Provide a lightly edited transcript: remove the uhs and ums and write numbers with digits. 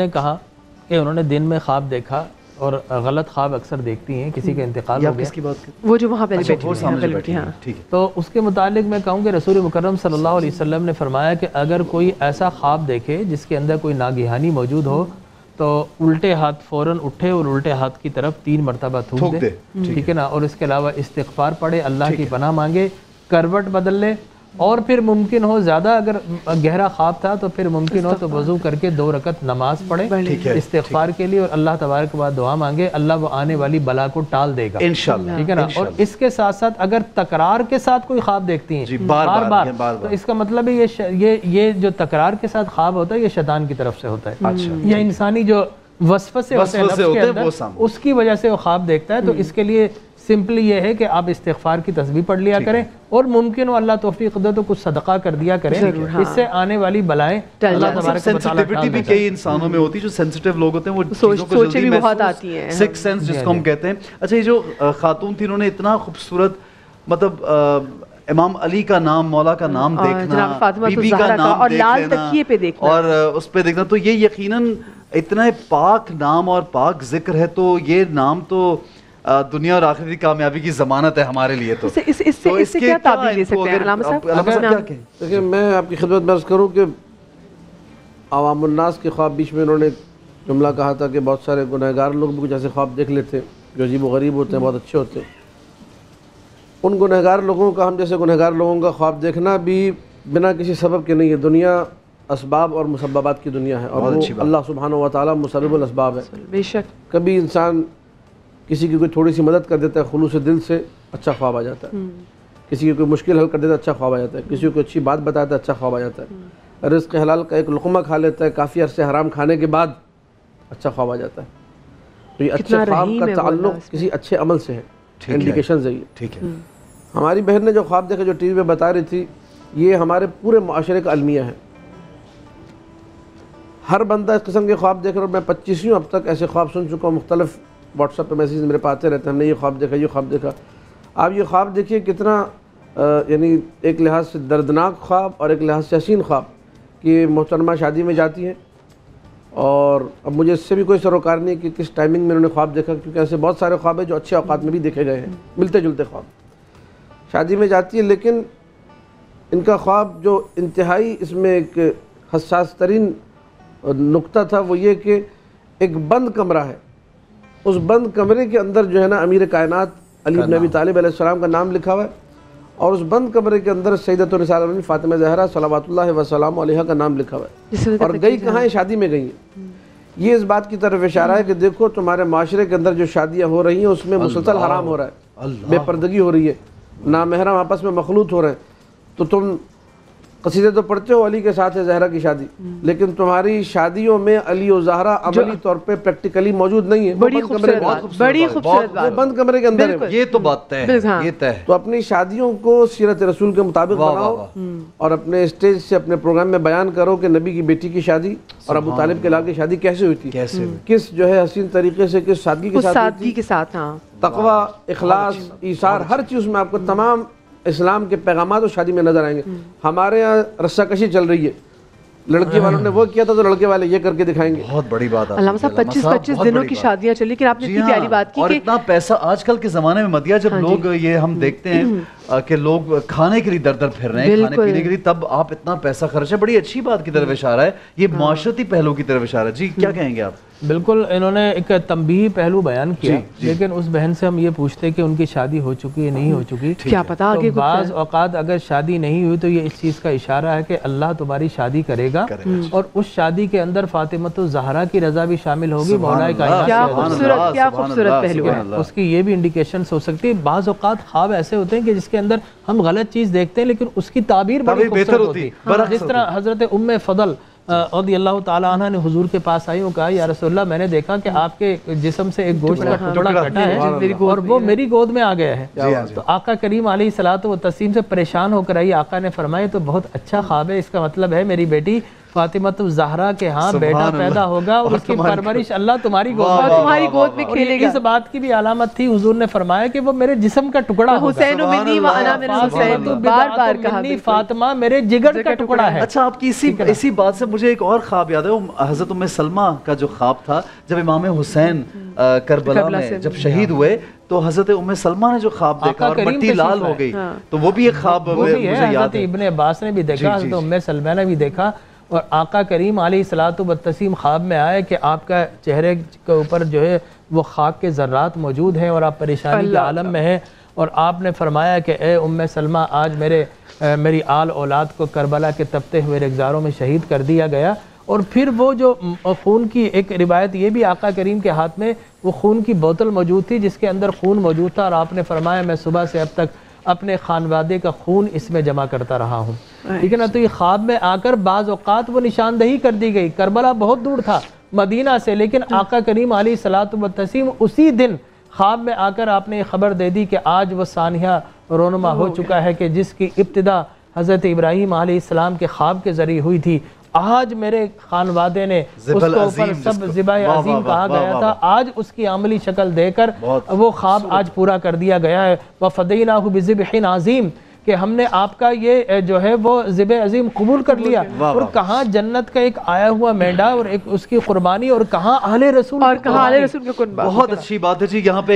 نے کہا کہ انہوں نے دن میں خواب دیکھا اور غلط خواب اکثر دیکھتی ہیں، کسی کا انتقال ہو گیا. کس کی بات کریں؟ وہ جو وہاں پہ بیٹھی ہیں. تو اس کے متعلق میں کہوں کہ رسول مکرم صلی اللہ علیہ وسلم نے فرمایا کہ اگر کوئی ایسا خواب دیکھے جس کے اندر کوئی ناگہانی موجود ہو تو الٹے ہاتھ فوراً اٹھے اور الٹے ہاتھ کی طرف 3 مرتبہ تھوک دے، ٹھیک ہے نا، اور اس کے علاوہ استغفار پڑھے، اللہ کی پناہ مانگے، کروٹ بدل لے، اور پھر ممکن ہو زیادہ اگر گہرا خواب تھا تو پھر ممکن ہو تو وضو کر کے 2 رکعت نماز پڑھے استغفار کے لیے، اور اللہ تبارک کے بعد دعا مانگے، اللہ وہ آنے والی بلا کو ٹال دے گا انشاءاللہ، ٹھیک ہے نا. اور اس کے ساتھ ساتھ اگر تکرار کے ساتھ کوئی خواب دیکھتی ہیں بار بار تو اس کا مطلب ہے یہ جو تکرار کے ساتھ خواب ہوتا ہے یہ شیطان کی طرف سے ہوتا ہے، یا انسانی جو وسوسے ہوتے ہیں نفس کے اندر اس کی وجہ سے وہ خواب دیکھتا ہے. تو اس کے لیے سمپلی یہ ہے کہ آپ استغفار کی تسبیح پڑھ لیا کریں، اور ممکن ہو اللہ توفیق دے تو کچھ صدقہ کر دیا کریں، اس سے آنے والی بلائیں اللہ تبارک و تعالیٰ سینسٹیوٹی بھی کئی انسانوں میں ہوتی ہے، جو سینسٹیو لوگ ہوتے ہیں وہ چیزوں کو جلدی بہت آتی ہیں، سکس سینس جس کو ہم کہتے ہیں. اچھا، یہ جو خاتون تھی انہوں نے اتنا خوبصورت مطلب امام علی کا نام، مولا کا نام دیکھنا، بی بی کا نام دیکھنا اور اس پہ دیکھنا، تو یہ یقیناً اتنا پاک نام اور پاک ذکر ہے، تو یہ نام تو دنیا اور آخرت کی کامیابی کی ضمانت ہے ہمارے لیے. تو اس سے کیا تعبیر دے سکتے ہیں علامہ صاحب؟ دیکھیں، میں آپ کی خدمت میں عرض کروں کہ عوام الناس کے خواب، بیچ میں انہوں نے جملہ کہا تھا کہ بہت سارے گنہگار لوگ بھی کچھ ایسے خواب دیکھ لیتے ہیں جو عجیب و غریب ہوتے ہیں، بہت اچھے ہوتے ہیں. ان گنہگار لوگوں کا، ہم جیسے گنہگار لوگوں کا خواب دیکھنا بھی بنا کسی سبب کے نہیں ہے. دنیا اسباب اور مسببات کی دنیا ہے، اور اللہ سبحانہ و تعالیٰ مسبب الاسباب ہے. بے شک کبھی انسان کسی کی کوئی تھوڑی سی مدد کر دیتا ہے، خلوص دل سے اچھا خواب آ جاتا ہے. کسی کی کوئی مشکل حل کر دیتا ہے، اچھا خواب آ جاتا ہے. کسی کو اچھی بات بتاتا ہے، اچھا خواب آ جاتا ہے. رزق حلال کا ایک لقمہ کھا لیتا ہے، کافی عرصے حرام کھانے کے بعد اچھا خواب آ جاتا ہے. تو یہ اچھے خواب کا تعلق کسی اچھے عمل سے ہے، انڈیکیشنز ہے یہ. ٹھیک ہے. ہماری بہن نے جو خواب دیکھے، جو ٹی وی پہ بتا رہی تھی، یہ ہمارے پورے معاشرے کا المیہ ہے. ہر بندہ اس قسم کے خواب دیکھ رہا، اور میں 25 اب تک ایسے خواب سن چکا ہوں. مختلف واٹس ایپ پہ میسیج میرے پاس آتے رہتے ہیں، ہم نے یہ خواب دیکھا، یہ خواب دیکھا. آپ یہ خواب دیکھیے کتنا یعنی ایک لحاظ سے دردناک خواب اور ایک لحاظ سے حسین خواب کہ محترمہ شادی میں جاتی ہیں، اور اب مجھے اس سے بھی کوئی سروکار نہیں کہ کس ٹائمنگ میں انہوں نے خواب دیکھا، کیونکہ ایسے بہت سارے خواب ہیں جو اچھے اوقات میں بھی دیکھے گئے ہیں، ملتے جلتے خواب. شادی میں جاتی ہے، لیکن ان کا خواب جو انتہائی اس میں ایک حساس ترین نقطہ تھا وہ یہ کہ ایک بند کمرہ ہے. اس بند کمرے کے اندر جو ہے نا امیر کائنات علی بن ابی طالب علیہ السلام کا نام لکھا ہوا ہے، اور اس بند کمرے کے اندر سیدۃ النساء العالمین فاطمہ زہرا صلوات اللہ وسلام علیہا کا نام لکھا ہوا ہے. اور گئی کہاں ہے؟ شادی میں گئی ہیں. یہ اس بات کی طرف اشارہ ہے کہ دیکھو تمہارے معاشرے کے اندر جو شادیاں ہو رہی ہیں اس میں مسلسل حرام ہو رہا ہے، بے پردگی ہو رہی ہے، نامحرم آپس میں مخلوط ہو رہے ہیں. تو تم قصیدے تو پڑھتے ہو علی کے ساتھ ہے زہرا کی شادی، لیکن تمہاری شادیوں میں علی و زہرا عملی طور پہ پریکٹیکلی موجود نہیں ہے. بڑی خوبصورت بات، وہ بند کمرے کے اندر ہے. یہ تو بات طے ہے، یہ طے ہے. تو اپنی شادیوں کو سیرت رسول کے مطابق بناؤ، اور اپنے اسٹیج سے اپنے پروگرام میں بیان کرو کہ نبی کی بیٹی کی شادی اور ابو طالب کے لال کی شادی کیسے ہوئی تھی، کس جو ہے حسین طریقے سے، کس سادگی کے ساتھ، تقوی، اخلاص، ایثار، ہر چیز میں آپ کو تمام اسلام کے پیغامات اور شادی میں نظر آئیں گے. ہمارے یہاں رسہ کشی چل رہی ہے، لڑکی والوں نے وہ کیا تھا تو لڑکے والے یہ کر کے دکھائیں گے. بہت بڑی بات ہے علامہ صاحب. 25 دنوں کی شادیاں چلی، لیکن آپ نے اتنی پیاری بات کی اور اتنا پیسہ آج کل کے زمانے میں مدیہ، جب لوگ یہ ہم دیکھتے ہیں کہ لوگ کھانے کے لیے در در پھر رہے ہیں، کھانے پینے کے لیے، تب آپ اتنا پیسہ خرچ ہے. بڑی اچھی بات کی طرف اشارہ ہے، یہ معاشرتی پہلو کی طرف اشارہ ہے. جی کیا کہیں گے آپ؟ بالکل، انہوں نے ایک تنبیہی پہلو بیان کیا، لیکن اس بہن سے ہم یہ پوچھتے کہ ان کی شادی ہو چکی ہے نہیں ہو چکی، کیا پتا آگے. بعض اوقات اگر شادی نہیں ہوئی تو یہ اس چیز کا اشارہ ہے کہ اللہ تمہاری شادی کرے گا، اور اس شادی کے اندر فاطمۃ الزہرا کی رضا بھی شامل ہوگی. مولا کائنات، کیا خوبصورت پہلو ہے. اس کی یہ بھی انڈیکیشنز ہو سکتی ہے. بعض اوقات خواب ایسے ہوتے ہیں کہ جس کے اندر ہم غلط چیز دیکھتے ہیں لیکن اس کی تعبیر بڑی خوبصورت ہوتی ہے. جس طرح حضرت ام فضل رضی اللہ تعالیٰ عنہ نے حضور کے پاس آئی اور کہا یا رسول اللہ، میں نے دیکھا کہ آپ کے جسم سے ایک گوشت کا ٹکڑا کٹا ہے اور وہ میری گود میں آ گیا ہے. تو آقا کریم علیہ الصلوۃ والتسلیم سے پریشان ہو کر آئی. آقا نے فرمایا تو بہت اچھا خواب ہے، اس کا مطلب ہے میری بیٹی فاطمۃ الزہرا کے ہاں بیٹا پیدا ہوگا اور اس کی پرورش اللہ تمہاری گود میں کھیلے گا۔ اس بات کی بھی علامت تھی، حضور نے فرمایا کہ وہ میرے جسم کا ٹکڑا ہوگا، حسین منی و انا من الحسین، بار بار کہا، فاطمہ میرے جگر کا ٹکڑا ہے۔ اچھا آپ کی اسی بات سے مجھے ایک اور خواب یاد ہے، حضرت ام سلمہ کا جو خواب تھا جب امام حسین کربلا میں جب شہید ہوئے تو حضرت ام سلمہ نے جو خواب دیکھا اور مٹی لال ہو گئی، تو وہ بھی ایک خواب مجھے یاد حضرت ابن عباس نے بھی دیکھا، حضرت ام سلمہ نے بھی دیکھا، اور آقا کریم علیہ الصلوۃ والتسلیم خواب میں آئے کہ آپ کا چہرے کے اوپر جو ہے وہ خاک کے ذرات موجود ہیں اور آپ پریشانی کے عالم میں ہیں، اور آپ نے فرمایا کہ اے ام سلمہ آج میری آل اولاد کو کربلا کے تپتے ہوئے رگزاروں میں شہید کر دیا گیا۔ اور پھر وہ جو خون کی ایک روایت یہ بھی آقا کریم کے ہاتھ میں وہ خون کی بوتل موجود تھی جس کے اندر خون موجود تھا، اور آپ نے فرمایا میں صبح سے اب تک اپنے خانوادے کا خون اس میں جمع کرتا رہا ہوں، ٹھیک ہے نا۔ تو یہ خواب میں آ کر بعض اوقات وہ نشاندہی کر دی گئی، کربلا بہت دور تھا مدینہ سے، لیکن آقا کریم علیہ الصلوۃ والتسلیم اسی دن خواب میں آ کر آپ نے یہ خبر دے دی کہ آج وہ سانحہ رونما ہو چکا ہے کہ جس کی ابتدا حضرت ابراہیم علیہ السلام کے خواب کے ذریعے ہوئی تھی، آج میرے خانوادے نے اس کو اوپر سب ذبح عظیم کہا گیا تھا، آج اس کی عملی شکل دے کر وہ خواب آج پورا کر دیا گیا ہے۔ وَفَدَيْنَاهُ بِذِبْحٍ عَظِيمٍ، کہ ہم نے آپ کا یہ جو ہے وہ ذبح عظیم قبول کر لیا، اور کہاں جنت کا ایک آیا ہوا مینڈا اور ایک اس کی قربانی، اور کہاں اہل رسول اور کہاں اہل رسول کا قربان۔ بہت اچھی بات ہے جی، یہاں پہ